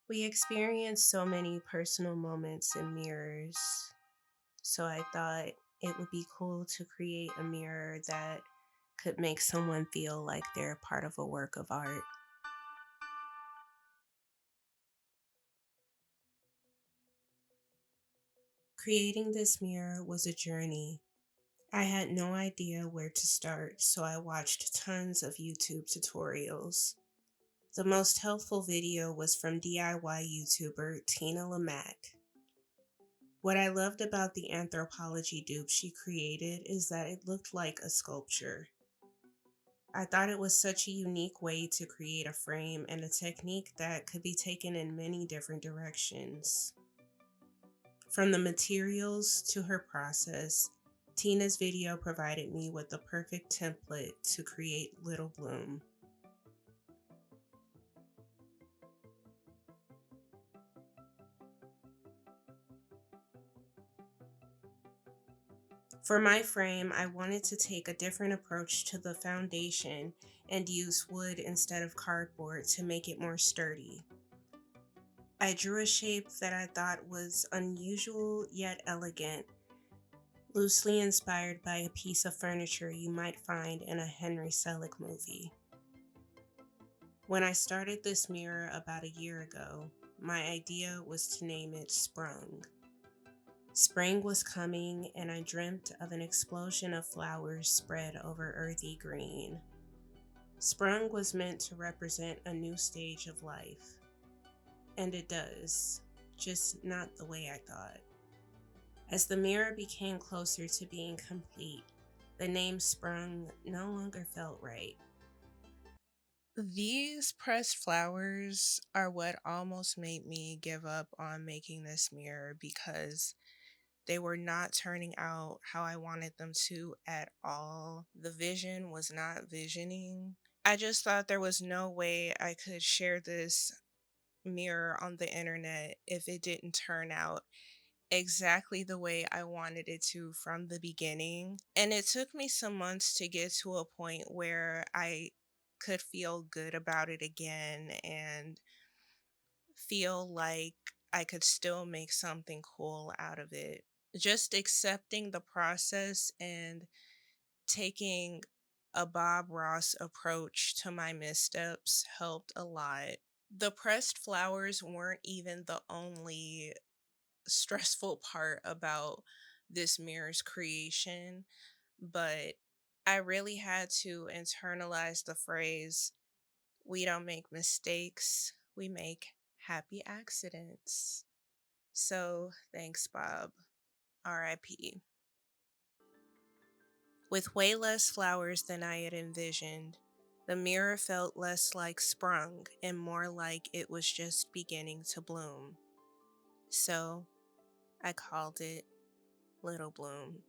We experience so many personal moments in mirrors, so I thought it would be cool to create a mirror that could make someone feel like they're part of a work of art. Creating this mirror was a journey. I had no idea where to start, so I watched tons of YouTube tutorials. The most helpful video was from DIY YouTuber Tina Lamack. What I loved about the anthropology dupe she created is that it looked like a sculpture. I thought it was such a unique way to create a frame and a technique that could be taken in many different directions. From the materials to her process, Tina's video provided me with the perfect template to create Little Bloom. For my frame, I wanted to take a different approach to the foundation and use wood instead of cardboard to make it more sturdy. I drew a shape that I thought was unusual yet elegant, loosely inspired by a piece of furniture you might find in a Henry Selick movie. When I started this mirror about a year ago, my idea was to name it Sprung. Spring was coming, and I dreamt of an explosion of flowers spread over earthy green. Sprung was meant to represent a new stage of life. And it does, just not the way I thought. As the mirror became closer to being complete, the name Sprung no longer felt right. These pressed flowers are what almost made me give up on making this mirror because they were not turning out how I wanted them to at all. The vision was not visioning. I just thought there was no way I could share this mirror on the internet if it didn't turn out exactly the way I wanted it to from the beginning. And it took me some months to get to a point where I could feel good about it again and feel like I could still make something cool out of it. Just accepting the process and taking a Bob Ross approach to my missteps helped a lot. The pressed flowers weren't even the only stressful part about this mirror's creation, but I really had to internalize the phrase, we don't make mistakes, we make happy accidents. So thanks, Bob. RIP. With way less flowers than I had envisioned, the mirror felt less like sprung and more like it was just beginning to bloom. So I called it Little Bloom.